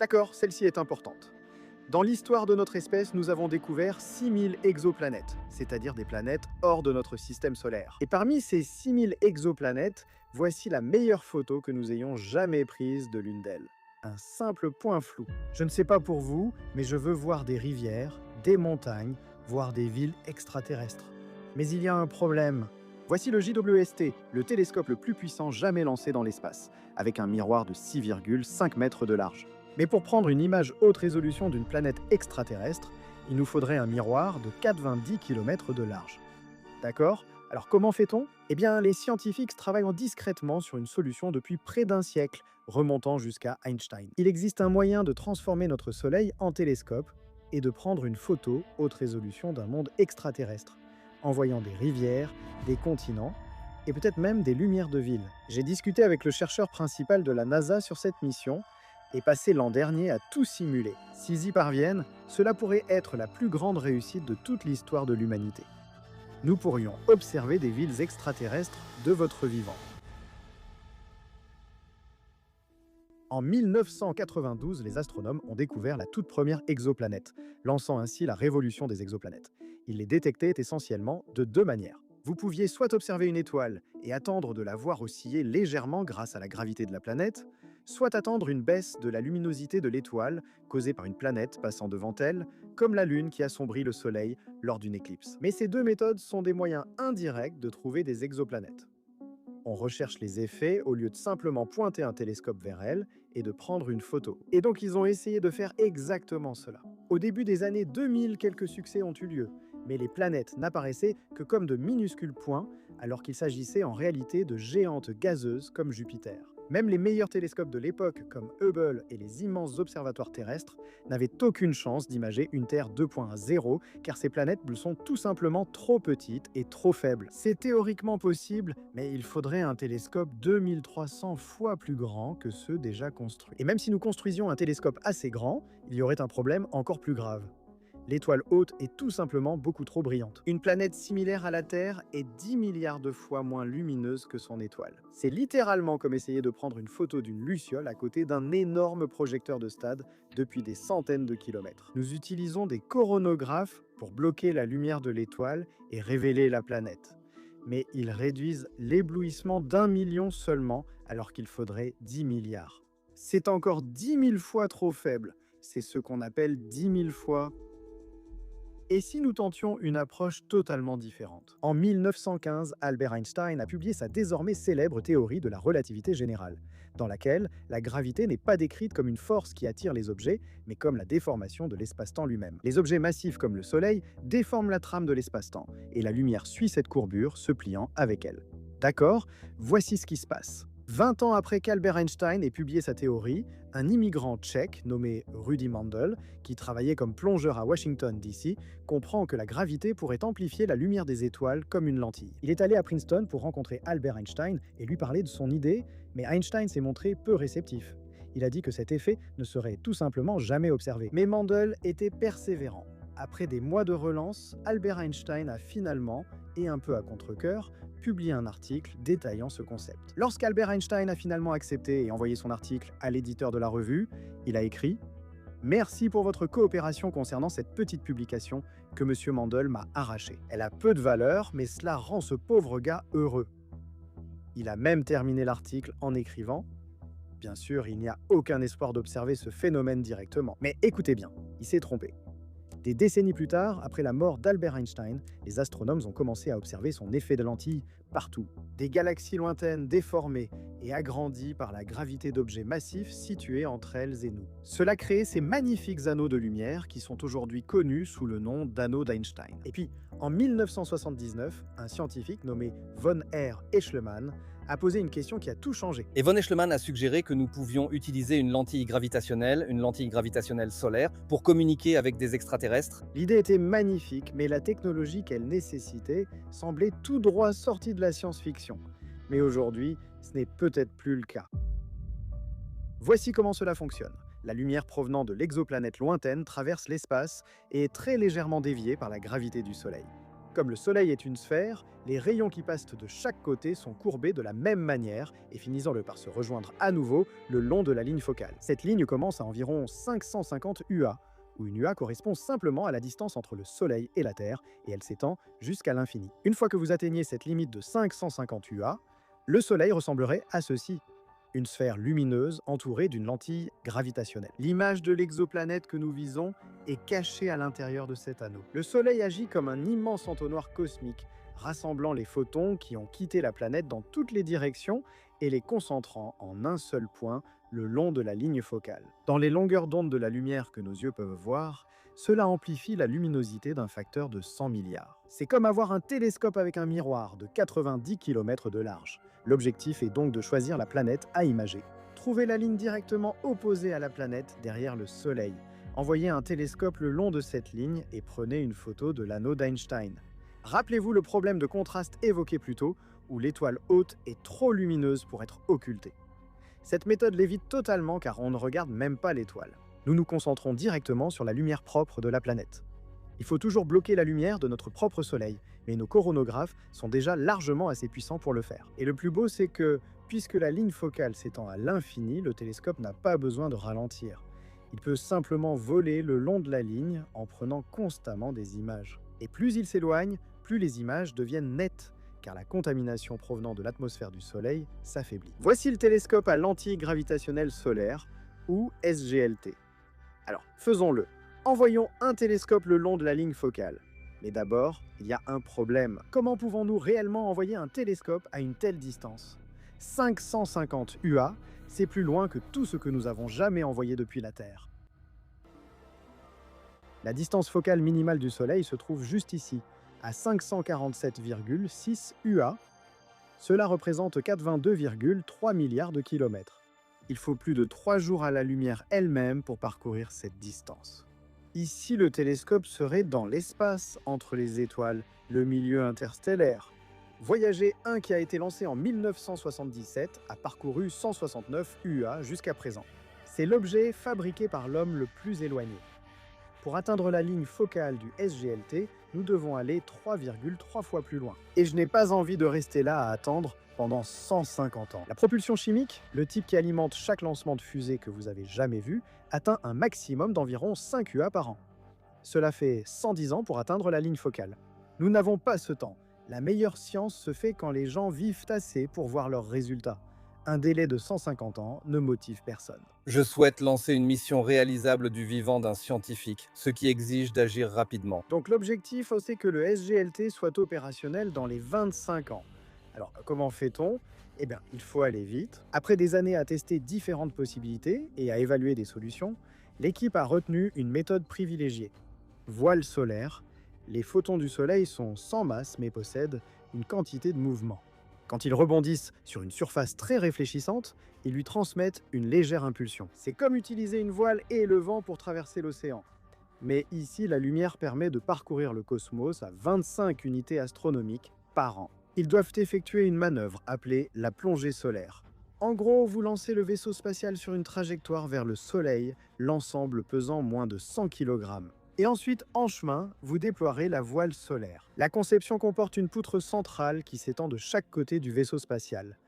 D'accord, celle-ci est importante. Dans l'histoire de notre espèce, nous avons découvert 6000 exoplanètes, c'est-à-dire des planètes hors de notre système solaire. Et parmi ces 6000 exoplanètes, voici la meilleure photo que nous ayons jamais prise de l'une d'elles. Un simple point flou. Je ne sais pas pour vous, mais je veux voir des rivières, des montagnes, voire des villes extraterrestres. Mais il y a un problème. Voici le JWST, le télescope le plus puissant jamais lancé dans l'espace, avec un miroir de 6,5 mètres de large. Mais pour prendre une image haute résolution d'une planète extraterrestre, il nous faudrait un miroir de 4,20 km de large. D'accord? Alors comment fait-on? Eh bien, les scientifiques travaillent discrètement sur une solution depuis près d'un siècle, remontant jusqu'à Einstein. Il existe un moyen de transformer notre Soleil en télescope et de prendre une photo haute résolution d'un monde extraterrestre, en voyant des rivières, des continents et peut-être même des lumières de ville. J'ai discuté avec le chercheur principal de la NASA sur cette mission et passé l'an dernier à tout simuler. S'ils y parviennent, cela pourrait être la plus grande réussite de toute l'histoire de l'humanité. Nous pourrions observer des villes extraterrestres de votre vivant. En 1992, les astronomes ont découvert la toute première exoplanète, lançant ainsi la révolution des exoplanètes. Ils les détectaient essentiellement de deux manières. Vous pouviez soit observer une étoile et attendre de la voir osciller légèrement grâce à la gravité de la planète, soit attendre une baisse de la luminosité de l'étoile causée par une planète passant devant elle, comme la Lune qui assombrit le Soleil lors d'une éclipse. Mais ces deux méthodes sont des moyens indirects de trouver des exoplanètes. On recherche les effets au lieu de simplement pointer un télescope vers elles et de prendre une photo. Et donc ils ont essayé de faire exactement cela. Au début des années 2000, quelques succès ont eu lieu, mais les planètes n'apparaissaient que comme de minuscules points, alors qu'il s'agissait en réalité de géantes gazeuses comme Jupiter. Même les meilleurs télescopes de l'époque, comme Hubble et les immenses observatoires terrestres, n'avaient aucune chance d'imager une Terre 2.0, car ces planètes sont tout simplement trop petites et trop faibles. C'est théoriquement possible, mais il faudrait un télescope 2300 fois plus grand que ceux déjà construits. Et même si nous construisions un télescope assez grand, il y aurait un problème encore plus grave. L'étoile haute est tout simplement beaucoup trop brillante. Une planète similaire à la Terre est 10 milliards de fois moins lumineuse que son étoile. C'est littéralement comme essayer de prendre une photo d'une luciole à côté d'un énorme projecteur de stade depuis des centaines de kilomètres. Nous utilisons des coronographes pour bloquer la lumière de l'étoile et révéler la planète. Mais ils réduisent l'éblouissement d'1 million seulement, alors qu'il faudrait 10 milliards. C'est encore 10 000 fois trop faible. C'est ce qu'on appelle 10 000 fois. Et si nous tentions une approche totalement différente? En 1915, Albert Einstein a publié sa désormais célèbre théorie de la relativité générale, dans laquelle la gravité n'est pas décrite comme une force qui attire les objets, mais comme la déformation de l'espace-temps lui-même. Les objets massifs comme le Soleil déforment la trame de l'espace-temps, et la lumière suit cette courbure, se pliant avec elle. D'accord? Voici ce qui se passe. 20 ans après qu'Albert Einstein ait publié sa théorie, un immigrant tchèque nommé Rudy Mandl, qui travaillait comme plongeur à Washington, D.C., comprend que la gravité pourrait amplifier la lumière des étoiles comme une lentille. Il est allé à Princeton pour rencontrer Albert Einstein et lui parler de son idée, mais Einstein s'est montré peu réceptif. Il a dit que cet effet ne serait tout simplement jamais observé. Mais Mandl était persévérant. Après des mois de relance, Albert Einstein a finalement, et un peu à contre-cœur, publié un article détaillant ce concept. Lorsqu'Albert Einstein a finalement accepté et envoyé son article à l'éditeur de la revue, il a écrit « Merci pour votre coopération concernant cette petite publication que M. Mandl m'a arrachée. Elle a peu de valeur, mais cela rend ce pauvre gars heureux. » Il a même terminé l'article en écrivant « Bien sûr, il n'y a aucun espoir d'observer ce phénomène directement. Mais écoutez bien, il s'est trompé. » Des décennies plus tard, après la mort d'Albert Einstein, les astronomes ont commencé à observer son effet de lentille partout. Des galaxies lointaines déformées et agrandies par la gravité d'objets massifs situés entre elles et nous. Cela crée ces magnifiques anneaux de lumière qui sont aujourd'hui connus sous le nom d'anneaux d'Einstein. Et puis, en 1979, un scientifique nommé von R. Echelmann a posé une question qui a tout changé. Et von Echelmann a suggéré que nous pouvions utiliser une lentille gravitationnelle solaire, pour communiquer avec des extraterrestres. L'idée était magnifique, mais la technologie qu'elle nécessitait semblait tout droit sortie de la science-fiction. Mais aujourd'hui, ce n'est peut-être plus le cas. Voici comment cela fonctionne. La lumière provenant de l'exoplanète lointaine traverse l'espace et est très légèrement déviée par la gravité du Soleil. Comme le Soleil est une sphère, les rayons qui passent de chaque côté sont courbés de la même manière et finissant par se rejoindre à nouveau le long de la ligne focale. Cette ligne commence à environ 550 UA, où une UA correspond simplement à la distance entre le Soleil et la Terre, et elle s'étend jusqu'à l'infini. Une fois que vous atteignez cette limite de 550 UA, le Soleil ressemblerait à ceci. Une sphère lumineuse entourée d'une lentille gravitationnelle. L'image de l'exoplanète que nous visons est cachée à l'intérieur de cet anneau. Le Soleil agit comme un immense entonnoir cosmique, rassemblant les photons qui ont quitté la planète dans toutes les directions et les concentrant en un seul point le long de la ligne focale. Dans les longueurs d'onde de la lumière que nos yeux peuvent voir, cela amplifie la luminosité d'un facteur de 100 milliards. C'est comme avoir un télescope avec un miroir de 90 km de large. L'objectif est donc de choisir la planète à imager. Trouvez la ligne directement opposée à la planète derrière le Soleil. Envoyez un télescope le long de cette ligne et prenez une photo de l'anneau d'Einstein. Rappelez-vous le problème de contraste évoqué plus tôt, où l'étoile haute est trop lumineuse pour être occultée. Cette méthode l'évite totalement car on ne regarde même pas l'étoile. Nous nous concentrons directement sur la lumière propre de la planète. Il faut toujours bloquer la lumière de notre propre Soleil, mais nos coronographes sont déjà largement assez puissants pour le faire. Et le plus beau, c'est que, puisque la ligne focale s'étend à l'infini, le télescope n'a pas besoin de ralentir. Il peut simplement voler le long de la ligne en prenant constamment des images. Et plus il s'éloigne, plus les images deviennent nettes, car la contamination provenant de l'atmosphère du Soleil s'affaiblit. Voici le télescope à lentille gravitationnelle solaire, ou SGLT. Alors, faisons-le. Envoyons un télescope le long de la ligne focale. Mais d'abord, il y a un problème. Comment pouvons-nous réellement envoyer un télescope à une telle distance ? 550 UA, c'est plus loin que tout ce que nous avons jamais envoyé depuis la Terre. La distance focale minimale du Soleil se trouve juste ici, à 547,6 UA. Cela représente 82,3 milliards de kilomètres. Il faut plus de 3 jours à la lumière elle-même pour parcourir cette distance. Ici, le télescope serait dans l'espace, entre les étoiles, le milieu interstellaire. Voyager 1 qui a été lancé en 1977 a parcouru 169 UA jusqu'à présent. C'est l'objet fabriqué par l'homme le plus éloigné. Pour atteindre la ligne focale du SGLT, nous devons aller 3,3 fois plus loin. Et je n'ai pas envie de rester là à attendre pendant 150 ans. La propulsion chimique, le type qui alimente chaque lancement de fusée que vous avez jamais vu, atteint un maximum d'environ 5 UA par an. Cela fait 110 ans pour atteindre la ligne focale. Nous n'avons pas ce temps. La meilleure science se fait quand les gens vivent assez pour voir leurs résultats. Un délai de 150 ans ne motive personne. Je souhaite lancer une mission réalisable du vivant d'un scientifique, ce qui exige d'agir rapidement. Donc l'objectif, c'est que le SGLT soit opérationnel dans les 25 ans. Alors, comment fait-on ? Eh bien, il faut aller vite. Après des années à tester différentes possibilités et à évaluer des solutions, l'équipe a retenu une méthode privilégiée. Voile solaire. Les photons du Soleil sont sans masse mais possèdent une quantité de mouvement. Quand ils rebondissent sur une surface très réfléchissante, ils lui transmettent une légère impulsion. C'est comme utiliser une voile et le vent pour traverser l'océan. Mais ici, la lumière permet de parcourir le cosmos à 25 unités astronomiques par an. Ils doivent effectuer une manœuvre appelée la plongée solaire. En gros, vous lancez le vaisseau spatial sur une trajectoire vers le Soleil, l'ensemble pesant moins de 100 kg. Et ensuite, en chemin, vous déploierez la voile solaire. La conception comporte une poutre centrale qui s'étend de chaque côté du vaisseau spatial.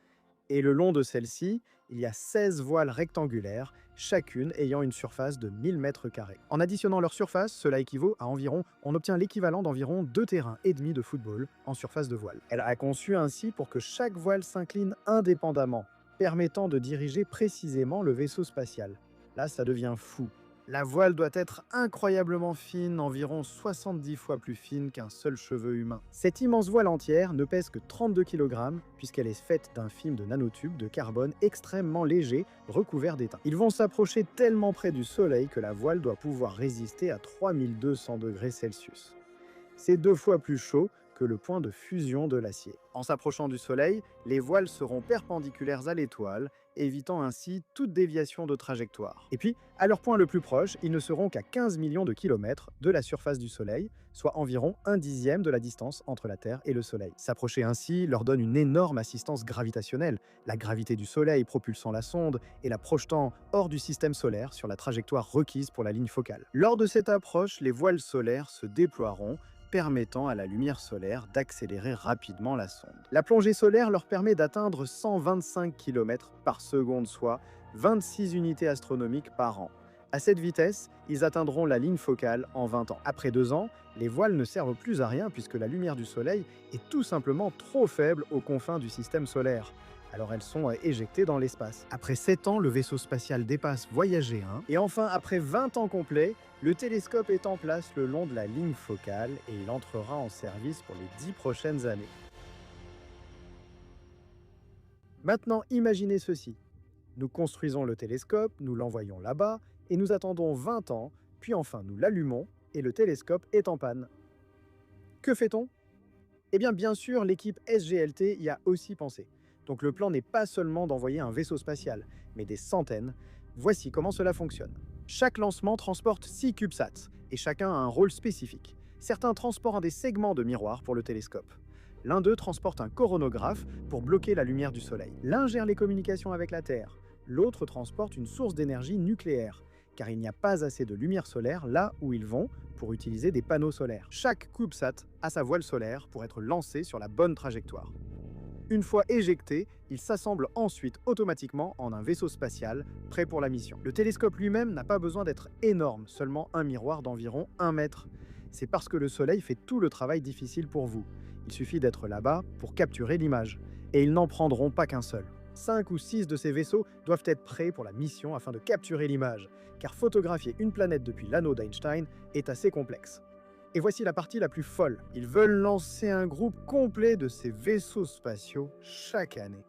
Et le long de celle-ci, il y a 16 voiles rectangulaires, chacune ayant une surface de 1000 m². En additionnant leur surface, cela équivaut à on obtient l'équivalent d'environ 2 terrains et demi de football en surface de voile. Elle a conçu ainsi pour que chaque voile s'incline indépendamment, permettant de diriger précisément le vaisseau spatial. Là, ça devient fou. La voile doit être incroyablement fine, environ 70 fois plus fine qu'un seul cheveu humain. Cette immense voile entière ne pèse que 32 kg puisqu'elle est faite d'un film de nanotubes de carbone extrêmement léger, recouvert d'étain. Ils vont s'approcher tellement près du Soleil que la voile doit pouvoir résister à 3200 degrés Celsius. C'est 2 fois plus chaud que le point de fusion de l'acier. En s'approchant du Soleil, les voiles seront perpendiculaires à l'étoile, évitant ainsi toute déviation de trajectoire. Et puis, à leur point le plus proche, ils ne seront qu'à 15 millions de kilomètres de la surface du Soleil, soit environ 1/10 de la distance entre la Terre et le Soleil. S'approcher ainsi leur donne une énorme assistance gravitationnelle, la gravité du Soleil propulsant la sonde et la projetant hors du système solaire sur la trajectoire requise pour la ligne focale. Lors de cette approche, les voiles solaires se déploieront, permettant à la lumière solaire d'accélérer rapidement la sonde. La plongée solaire leur permet d'atteindre 125 km par seconde, soit 26 unités astronomiques par an. À cette vitesse, ils atteindront la ligne focale en 20 ans. Après 2 ans, les voiles ne servent plus à rien puisque la lumière du Soleil est tout simplement trop faible aux confins du système solaire. Alors elles sont éjectées dans l'espace. Après 7 ans, le vaisseau spatial dépasse Voyager 1. Et enfin, après 20 ans complets, le télescope est en place le long de la ligne focale et il entrera en service pour les 10 prochaines années. Maintenant, imaginez ceci. Nous construisons le télescope, nous l'envoyons là-bas, et nous attendons 20 ans, puis enfin nous l'allumons, et le télescope est en panne. Que fait-on? Eh bien sûr, l'équipe SGLT y a aussi pensé. Donc le plan n'est pas seulement d'envoyer un vaisseau spatial, mais des centaines. Voici comment cela fonctionne. Chaque lancement transporte 6 CubeSats, et chacun a un rôle spécifique. Certains transportent des segments de miroir pour le télescope. L'un d'eux transporte un coronographe pour bloquer la lumière du Soleil. L'un gère les communications avec la Terre. L'autre transporte une source d'énergie nucléaire, car il n'y a pas assez de lumière solaire là où ils vont pour utiliser des panneaux solaires. Chaque CubeSat a sa voile solaire pour être lancé sur la bonne trajectoire. Une fois éjecté, il s'assemble ensuite automatiquement en un vaisseau spatial prêt pour la mission. Le télescope lui-même n'a pas besoin d'être énorme, seulement un miroir d'environ 1 mètre. C'est parce que le Soleil fait tout le travail difficile pour vous. Il suffit d'être là-bas pour capturer l'image. Et ils n'en prendront pas qu'un seul. 5 ou 6 de ces vaisseaux doivent être prêts pour la mission afin de capturer l'image, car photographier une planète depuis l'anneau d'Einstein est assez complexe. Et voici la partie la plus folle. Ils veulent lancer un groupe complet de ces vaisseaux spatiaux chaque année.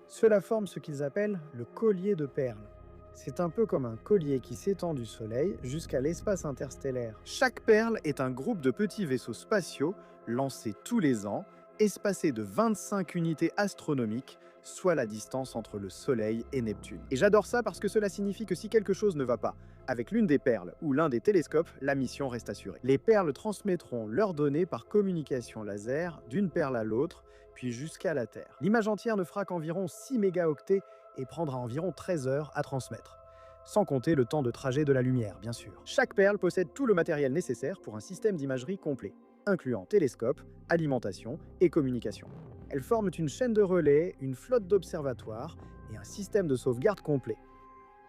Cela forme ce qu'ils appellent le collier de perles. C'est un peu comme un collier qui s'étend du Soleil jusqu'à l'espace interstellaire. Chaque perle est un groupe de petits vaisseaux spatiaux lancés tous les ans, espacés de 25 unités astronomiques, soit la distance entre le Soleil et Neptune. Et j'adore ça parce que cela signifie que si quelque chose ne va pas avec l'une des perles ou l'un des télescopes, la mission reste assurée. Les perles transmettront leurs données par communication laser d'une perle à l'autre, puis jusqu'à la Terre. L'image entière ne fera qu'environ 6 mégaoctets et prendra environ 13 heures à transmettre. Sans compter le temps de trajet de la lumière, bien sûr. Chaque perle possède tout le matériel nécessaire pour un système d'imagerie complet, incluant télescope, alimentation et communication. Elles forment une chaîne de relais, une flotte d'observatoires et un système de sauvegarde complet.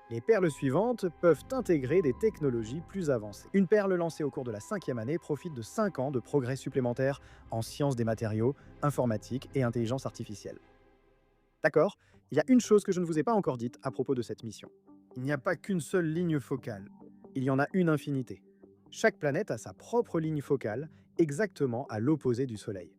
Les perles suivantes peuvent intégrer des technologies plus avancées. Une perle lancée au cours de la 5e année profite de 5 ans de progrès supplémentaires en sciences des matériaux, informatique et intelligence artificielle. D'accord? Il y a une chose que je ne vous ai pas encore dite à propos de cette mission. Il n'y a pas qu'une seule ligne focale. Il y en a une infinité. Chaque planète a sa propre ligne focale, exactement à l'opposé du Soleil.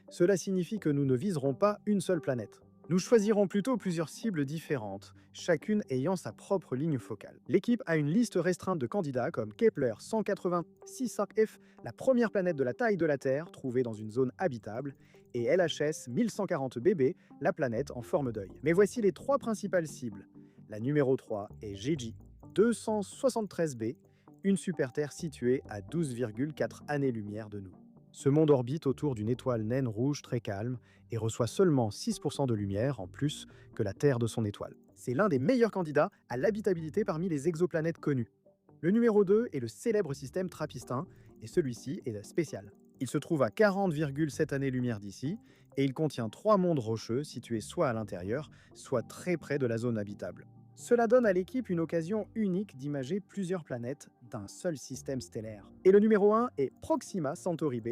Cela signifie que nous ne viserons pas une seule planète. Nous choisirons plutôt plusieurs cibles différentes, chacune ayant sa propre ligne focale. L'équipe a une liste restreinte de candidats comme Kepler 186F, la première planète de la taille de la Terre trouvée dans une zone habitable, et LHS 1140BB, la planète en forme d'œil. Mais voici les 3 principales cibles. La numéro 3 est Gigi 273b, une super-Terre située à 12,4 années-lumière de nous. Ce monde orbite autour d'une étoile naine rouge très calme et reçoit seulement 6% de lumière en plus que la Terre de son étoile. C'est l'un des meilleurs candidats à l'habitabilité parmi les exoplanètes connues. Le numéro 2 est le célèbre système Trappist-1 et celui-ci est spécial. Il se trouve à 40,7 années-lumière d'ici et il contient 3 mondes rocheux situés soit à l'intérieur, soit très près de la zone habitable. Cela donne à l'équipe une occasion unique d'imager plusieurs planètes d'un seul système stellaire. Et le numéro 1 est Proxima Centauri b,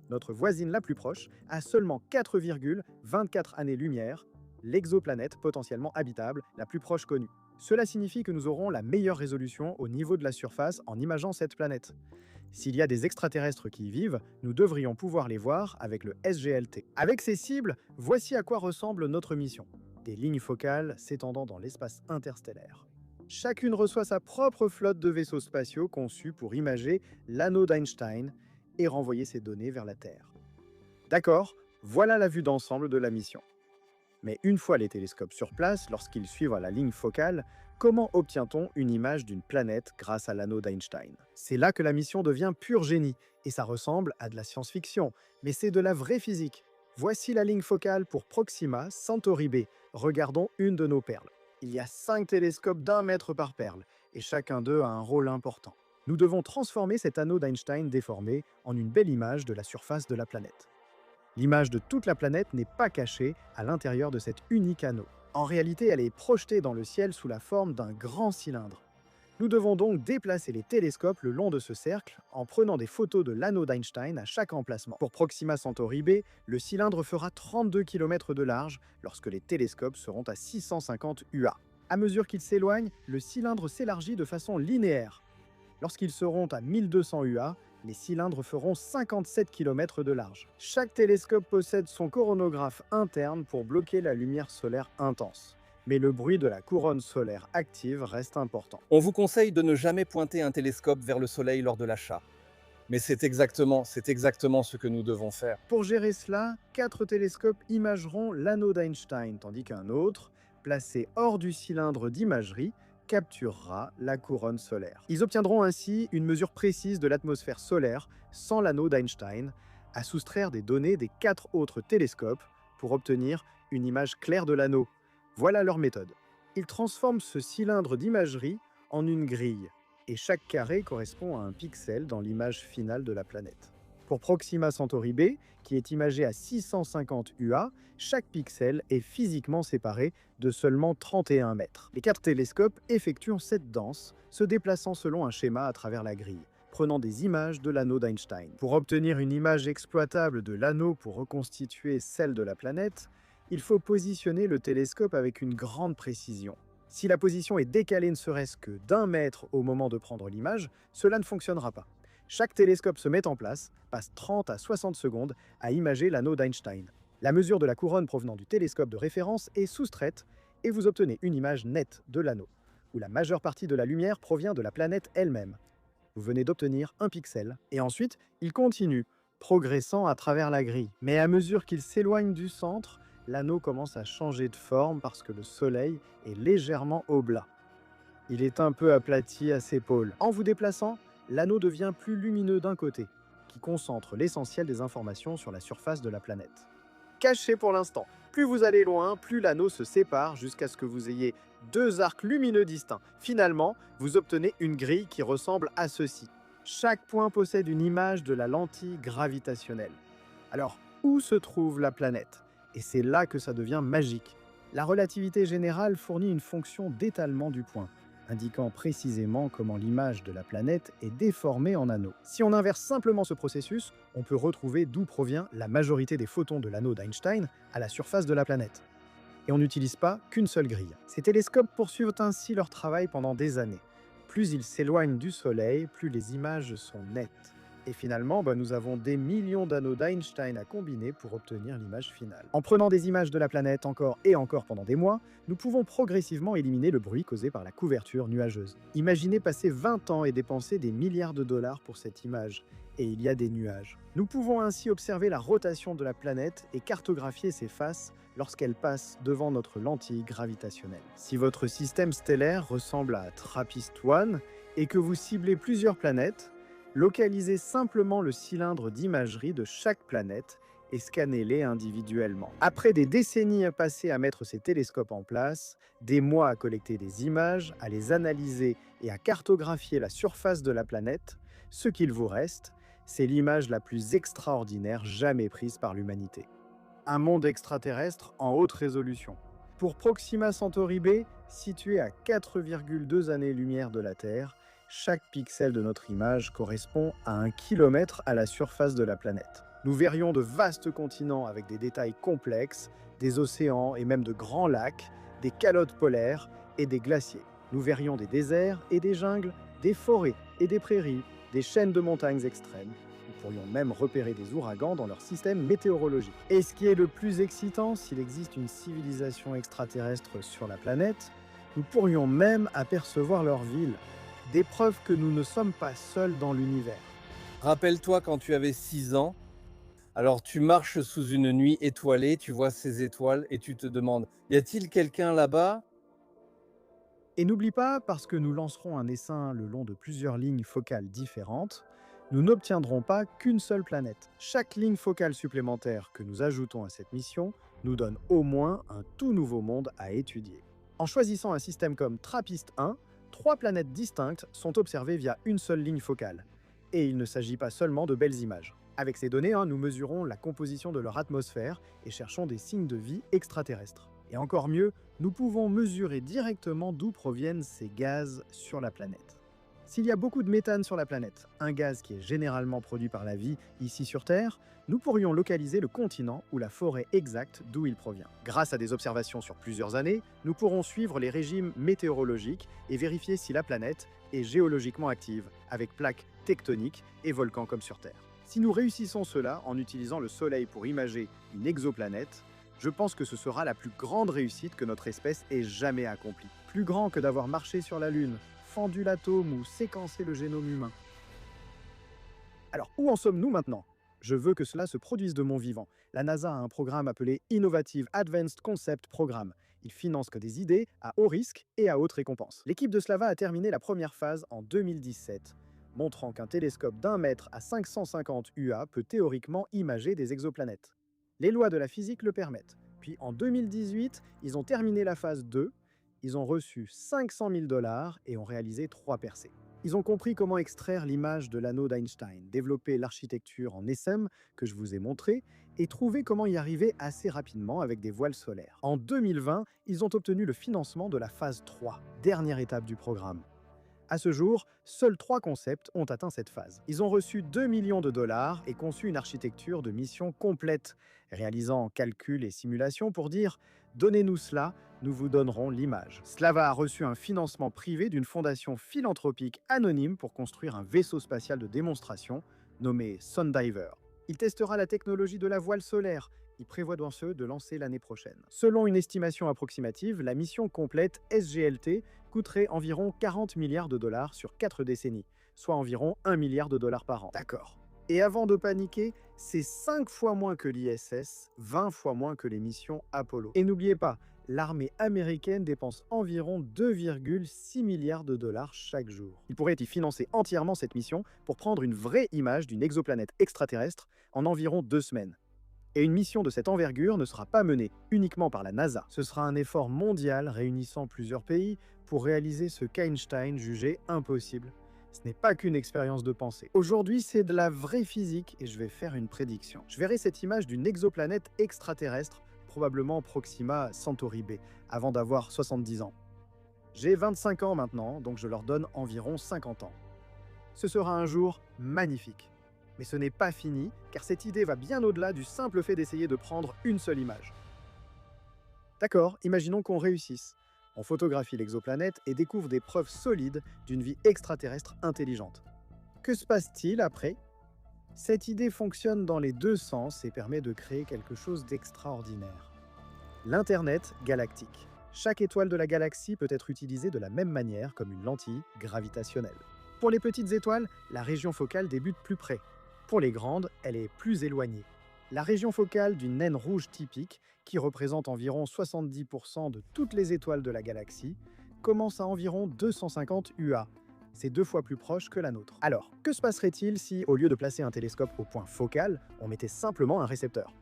notre voisine la plus proche, à seulement 4,24 années-lumière, l'exoplanète potentiellement habitable la plus proche connue. Cela signifie que nous aurons la meilleure résolution au niveau de la surface en imageant cette planète. S'il y a des extraterrestres qui y vivent, nous devrions pouvoir les voir avec le SGLT. Avec ces cibles, voici à quoi ressemble notre mission. Des lignes focales s'étendant dans l'espace interstellaire. Chacune reçoit sa propre flotte de vaisseaux spatiaux conçus pour imager l'anneau d'Einstein et renvoyer ces données vers la Terre. D'accord, voilà la vue d'ensemble de la mission. Mais une fois les télescopes sur place, lorsqu'ils suivent la ligne focale, comment obtient-on une image d'une planète grâce à l'anneau d'Einstein? C'est là que la mission devient pur génie, et ça ressemble à de la science-fiction, mais c'est de la vraie physique. Voici la ligne focale pour Proxima Centauri b. Regardons une de nos perles. Il y a 5 télescopes d'1 mètre par perle, et chacun d'eux a un rôle important. Nous devons transformer cet anneau d'Einstein déformé en une belle image de la surface de la planète. L'image de toute la planète n'est pas cachée à l'intérieur de cet unique anneau. En réalité, elle est projetée dans le ciel sous la forme d'un grand cylindre. Nous devons donc déplacer les télescopes le long de ce cercle en prenant des photos de l'anneau d'Einstein à chaque emplacement. Pour Proxima Centauri B, le cylindre fera 32 km de large lorsque les télescopes seront à 650 UA. À mesure qu'il s'éloigne, le cylindre s'élargit de façon linéaire. Lorsqu'ils seront à 1200 UA, les cylindres feront 57 km de large. Chaque télescope possède son coronagraphe interne pour bloquer la lumière solaire intense. Mais le bruit de la couronne solaire active reste important. On vous conseille de ne jamais pointer un télescope vers le Soleil lors de l'achat. Mais c'est exactement ce que nous devons faire. Pour gérer cela, 4 télescopes imageront l'anneau d'Einstein, tandis qu'un autre, placé hors du cylindre d'imagerie, capturera la couronne solaire. Ils obtiendront ainsi une mesure précise de l'atmosphère solaire sans l'anneau d'Einstein, à soustraire des données des 4 autres télescopes pour obtenir une image claire de l'anneau. Voilà leur méthode. Ils transforment ce cylindre d'imagerie en une grille, et chaque carré correspond à un pixel dans l'image finale de la planète. Pour Proxima Centauri B, qui est imagé à 650 UA, chaque pixel est physiquement séparé de seulement 31 mètres. Les 4 télescopes effectuent cette danse, se déplaçant selon un schéma à travers la grille, prenant des images de l'anneau d'Einstein. Pour obtenir une image exploitable de l'anneau pour reconstituer celle de la planète, il faut positionner le télescope avec une grande précision. Si la position est décalée ne serait-ce que d'1 mètre au moment de prendre l'image, cela ne fonctionnera pas. Chaque télescope se met en place, passe 30 à 60 secondes à imager l'anneau d'Einstein. La mesure de la couronne provenant du télescope de référence est soustraite et vous obtenez une image nette de l'anneau, où la majeure partie de la lumière provient de la planète elle-même. Vous venez d'obtenir un pixel, et ensuite, il continue, progressant à travers la grille. Mais à mesure qu'il s'éloigne du centre, l'anneau commence à changer de forme parce que le Soleil est légèrement oblate. Il est un peu aplati à ses pôles. En vous déplaçant, l'anneau devient plus lumineux d'un côté, qui concentre l'essentiel des informations sur la surface de la planète. Caché pour l'instant. Plus vous allez loin, plus l'anneau se sépare jusqu'à ce que vous ayez 2 arcs lumineux distincts. Finalement, vous obtenez une grille qui ressemble à ceci. Chaque point possède une image de la lentille gravitationnelle. Alors, où se trouve la planète? Et c'est là que ça devient magique. La relativité générale fournit une fonction d'étalement du point, indiquant précisément comment l'image de la planète est déformée en anneaux. Si on inverse simplement ce processus, on peut retrouver d'où provient la majorité des photons de l'anneau d'Einstein à la surface de la planète. Et on n'utilise pas qu'une seule grille. Ces télescopes poursuivent ainsi leur travail pendant des années. Plus ils s'éloignent du Soleil, plus les images sont nettes. Et finalement, nous avons des millions d'anneaux d'Einstein à combiner pour obtenir l'image finale. En prenant des images de la planète encore et encore pendant des mois, nous pouvons progressivement éliminer le bruit causé par la couverture nuageuse. Imaginez passer 20 ans et dépenser des milliards de dollars pour cette image. Et il y a des nuages. Nous pouvons ainsi observer la rotation de la planète et cartographier ses faces lorsqu'elle passe devant notre lentille gravitationnelle. Si votre système stellaire ressemble à TRAPPIST-1 et que vous ciblez plusieurs planètes, localisez simplement le cylindre d'imagerie de chaque planète et scannez-les individuellement. Après des décennies passées à mettre ces télescopes en place, des mois à collecter des images, à les analyser et à cartographier la surface de la planète, ce qu'il vous reste, c'est l'image la plus extraordinaire jamais prise par l'humanité. Un monde extraterrestre en haute résolution. Pour Proxima Centauri B, situé à 4,2 années-lumière de la Terre, chaque pixel de notre image correspond à 1 kilomètre à la surface de la planète. Nous verrions de vastes continents avec des détails complexes, des océans et même de grands lacs, des calottes polaires et des glaciers. Nous verrions des déserts et des jungles, des forêts et des prairies, des chaînes de montagnes extrêmes. Nous pourrions même repérer des ouragans dans leur système météorologique. Et ce qui est le plus excitant, s'il existe une civilisation extraterrestre sur la planète, nous pourrions même apercevoir leur ville. Des preuves que nous ne sommes pas seuls dans l'univers. Rappelle-toi quand tu avais 6 ans, alors tu marches sous une nuit étoilée, tu vois ces étoiles et tu te demandes, y a-t-il quelqu'un là-bas? Et n'oublie pas, parce que nous lancerons un essaim le long de plusieurs lignes focales différentes, nous n'obtiendrons pas qu'une seule planète. Chaque ligne focale supplémentaire que nous ajoutons à cette mission nous donne au moins un tout nouveau monde à étudier. En choisissant un système comme TRAPPIST-1, 3 planètes distinctes sont observées via une seule ligne focale. Et il ne s'agit pas seulement de belles images. Avec ces données, nous mesurons la composition de leur atmosphère et cherchons des signes de vie extraterrestres. Et encore mieux, nous pouvons mesurer directement d'où proviennent ces gaz sur la planète. S'il y a beaucoup de méthane sur la planète, un gaz qui est généralement produit par la vie ici sur Terre, nous pourrions localiser le continent ou la forêt exacte d'où il provient. Grâce à des observations sur plusieurs années, nous pourrons suivre les régimes météorologiques et vérifier si la planète est géologiquement active, avec plaques tectoniques et volcans comme sur Terre. Si nous réussissons cela en utilisant le Soleil pour imager une exoplanète, je pense que ce sera la plus grande réussite que notre espèce ait jamais accomplie. Plus grand que d'avoir marché sur la Lune, fendu l'atome ou séquencé le génome humain. Alors, où en sommes-nous maintenant? Je veux que cela se produise de mon vivant. La NASA a un programme appelé Innovative Advanced Concept Programme. Il finance que des idées à haut risque et à haute récompense. L'équipe de Slava a terminé la première phase en 2017, montrant qu'un télescope d'1 mètre à 550 UA peut théoriquement imager des exoplanètes. Les lois de la physique le permettent. Puis en 2018, ils ont terminé la phase 2, ils ont reçu 500 000 $ et ont réalisé 3 percées. Ils ont compris comment extraire l'image de l'anneau d'Einstein, développer l'architecture en SM que je vous ai montré et trouver comment y arriver assez rapidement avec des voiles solaires. En 2020, ils ont obtenu le financement de la phase 3, dernière étape du programme. À ce jour, seuls 3 concepts ont atteint cette phase. Ils ont reçu 2 millions de $ et conçu une architecture de mission complète, réalisant calculs et simulations pour dire « Donnez-nous cela, nous vous donnerons l'image ». Slava a reçu un financement privé d'une fondation philanthropique anonyme pour construire un vaisseau spatial de démonstration nommé Sundiver. Il testera la technologie de la voile solaire. Il prévoit dans ce de lancer l'année prochaine. Selon une estimation approximative, la mission complète SGLT coûterait environ 40 milliards de $ sur 4 décennies, soit environ 1 milliard de $ par an. D'accord. Et avant de paniquer, c'est 5 fois moins que l'ISS, 20 fois moins que les missions Apollo. Et n'oubliez pas, l'armée américaine dépense environ 2,6 milliards de $ chaque jour. Il pourrait y financer entièrement cette mission pour prendre une vraie image d'une exoplanète extraterrestre en environ 2 semaines. Et une mission de cette envergure ne sera pas menée uniquement par la NASA. Ce sera un effort mondial réunissant plusieurs pays pour réaliser ce qu'Einstein jugeait impossible. Ce n'est pas qu'une expérience de pensée. Aujourd'hui, c'est de la vraie physique et je vais faire une prédiction. Je verrai cette image d'une exoplanète extraterrestre, probablement Proxima Centauri b, avant d'avoir 70 ans. J'ai 25 ans maintenant, donc je leur donne environ 50 ans. Ce sera un jour magnifique. Mais ce n'est pas fini, car cette idée va bien au-delà du simple fait d'essayer de prendre une seule image. D'accord, imaginons qu'on réussisse. On photographie l'exoplanète et découvre des preuves solides d'une vie extraterrestre intelligente. Que se passe-t-il après? Cette idée fonctionne dans les deux sens et permet de créer quelque chose d'extraordinaire. L'Internet galactique. Chaque étoile de la galaxie peut être utilisée de la même manière comme une lentille gravitationnelle. Pour les petites étoiles, la région focale débute plus près. Pour les grandes, elle est plus éloignée. La région focale d'une naine rouge typique, qui représente environ 70% de toutes les étoiles de la galaxie, commence à environ 250 UA. C'est 2 fois plus proche que la nôtre. Alors, que se passerait-il si, au lieu de placer un télescope au point focal, on mettait simplement un récepteur?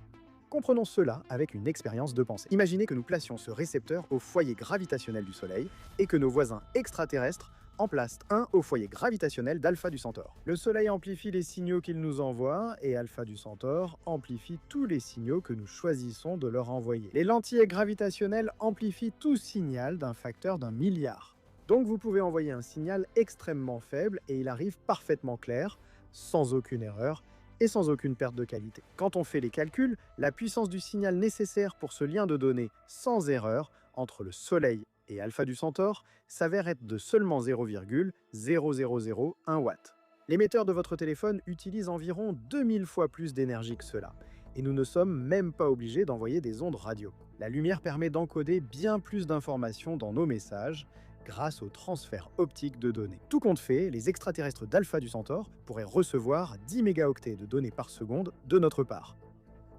Comprenons cela avec une expérience de pensée. Imaginez que nous placions ce récepteur au foyer gravitationnel du Soleil et que nos voisins extraterrestres en place un au foyer gravitationnel d'Alpha du Centaure. Le Soleil amplifie les signaux qu'il nous envoie et Alpha du Centaure amplifie tous les signaux que nous choisissons de leur envoyer. Les lentilles gravitationnelles amplifient tout signal d'un facteur d'1 milliard. Donc vous pouvez envoyer un signal extrêmement faible et il arrive parfaitement clair, sans aucune erreur et sans aucune perte de qualité. Quand on fait les calculs, la puissance du signal nécessaire pour ce lien de données sans erreur entre le Soleil et Alpha du Centaure s'avère être de seulement 0,0001 watts. L'émetteur de votre téléphone utilise environ 2000 fois plus d'énergie que cela, et nous ne sommes même pas obligés d'envoyer des ondes radio. La lumière permet d'encoder bien plus d'informations dans nos messages grâce au transfert optique de données. Tout compte fait, les extraterrestres d'Alpha du Centaure pourraient recevoir 10 mégaoctets de données par seconde de notre part.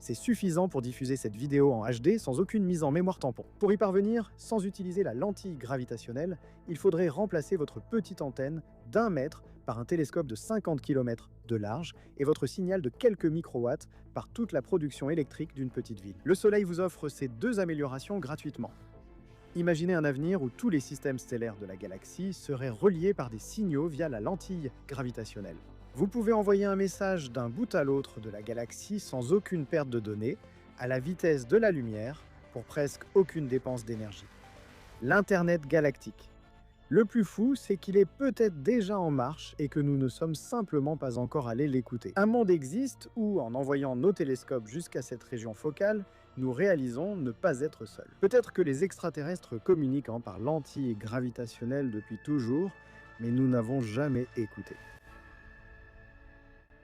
C'est suffisant pour diffuser cette vidéo en HD sans aucune mise en mémoire tampon. Pour y parvenir, sans utiliser la lentille gravitationnelle, il faudrait remplacer votre petite antenne d'1 mètre par un télescope de 50 km de large et votre signal de quelques microwatts par toute la production électrique d'une petite ville. Le Soleil vous offre ces 2 améliorations gratuitement. Imaginez un avenir où tous les systèmes stellaires de la galaxie seraient reliés par des signaux via la lentille gravitationnelle. Vous pouvez envoyer un message d'un bout à l'autre de la galaxie sans aucune perte de données, à la vitesse de la lumière, pour presque aucune dépense d'énergie. L'Internet galactique. Le plus fou, c'est qu'il est peut-être déjà en marche et que nous ne sommes simplement pas encore allés l'écouter. Un monde existe où, en envoyant nos télescopes jusqu'à cette région focale, nous réalisons ne pas être seuls. Peut-être que les extraterrestres communiquent par lentille gravitationnelle depuis toujours, mais nous n'avons jamais écouté.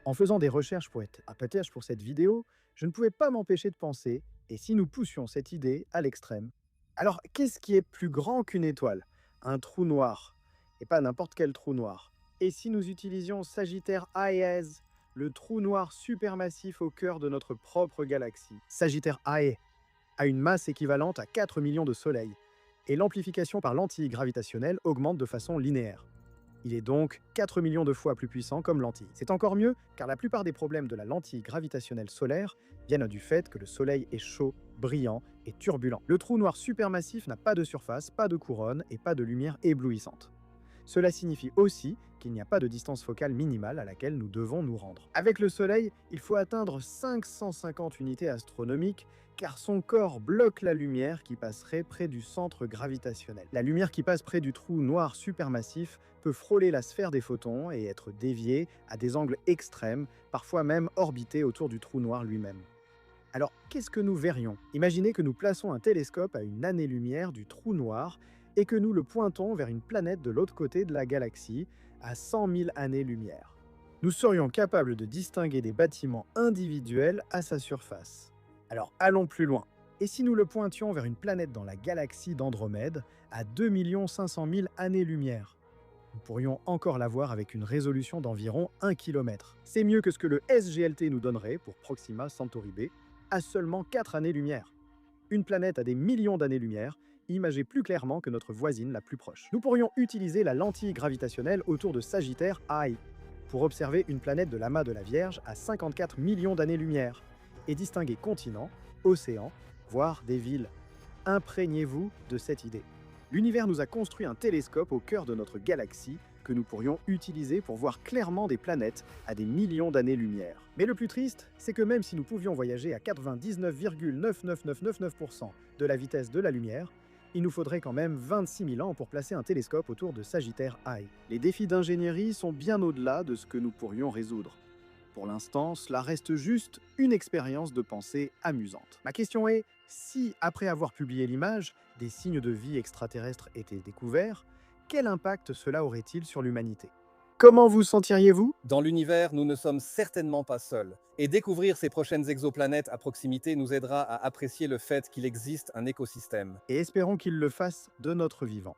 En faisant des recherches pour être à pâtage pour cette vidéo, je ne pouvais pas m'empêcher de penser, et si nous poussions cette idée à l'extrême? Alors, qu'est-ce qui est plus grand qu'une étoile? Un trou noir, et pas n'importe quel trou noir. Et si nous utilisions Sagittaire Ia, le trou noir supermassif au cœur de notre propre galaxie? Sagittaire Ia a une masse équivalente à 4 millions de soleils, et l'amplification par lentille gravitationnelle augmente de façon linéaire. Il est donc 4 millions de fois plus puissant comme lentille. C'est encore mieux, car la plupart des problèmes de la lentille gravitationnelle solaire viennent du fait que le Soleil est chaud, brillant et turbulent. Le trou noir supermassif n'a pas de surface, pas de couronne et pas de lumière éblouissante. Cela signifie aussi qu'il n'y a pas de distance focale minimale à laquelle nous devons nous rendre. Avec le Soleil, il faut atteindre 550 unités astronomiques, car son corps bloque la lumière qui passerait près du centre gravitationnel. La lumière qui passe près du trou noir supermassif peut frôler la sphère des photons et être déviée à des angles extrêmes, parfois même orbiter autour du trou noir lui-même. Alors, qu'est-ce que nous verrions? Imaginez que nous plaçons un télescope à une année-lumière du trou noir et que nous le pointons vers une planète de l'autre côté de la galaxie, à 100 000 années-lumière. Nous serions capables de distinguer des bâtiments individuels à sa surface. Alors allons plus loin. Et si nous le pointions vers une planète dans la galaxie d'Andromède, à 2 500 000 années-lumière? Nous pourrions encore la voir avec une résolution d'environ 1 km. C'est mieux que ce que le SGLT nous donnerait pour Proxima Centauri b, à seulement 4 années-lumière. Une planète à des millions d'années-lumière, imagée plus clairement que notre voisine la plus proche. Nous pourrions utiliser la lentille gravitationnelle autour de Sagittaire Ia pour observer une planète de l'amas de la Vierge à 54 millions d'années-lumière et distinguer continents, océans, voire des villes. Imprégnez-vous de cette idée. L'univers nous a construit un télescope au cœur de notre galaxie que nous pourrions utiliser pour voir clairement des planètes à des millions d'années-lumière. Mais le plus triste, c'est que même si nous pouvions voyager à 99,99999% de la vitesse de la lumière, il nous faudrait quand même 26 000 ans pour placer un télescope autour de Sagittaire Ia. Les défis d'ingénierie sont bien au-delà de ce que nous pourrions résoudre. Pour l'instant, cela reste juste une expérience de pensée amusante. Ma question est, si, après avoir publié l'image, des signes de vie extraterrestre étaient découverts, quel impact cela aurait-il sur l'humanité? Comment vous sentiriez-vous? Dans l'univers, nous ne sommes certainement pas seuls. Et découvrir ces prochaines exoplanètes à proximité nous aidera à apprécier le fait qu'il existe un écosystème. Et espérons qu'il le fasse de notre vivant.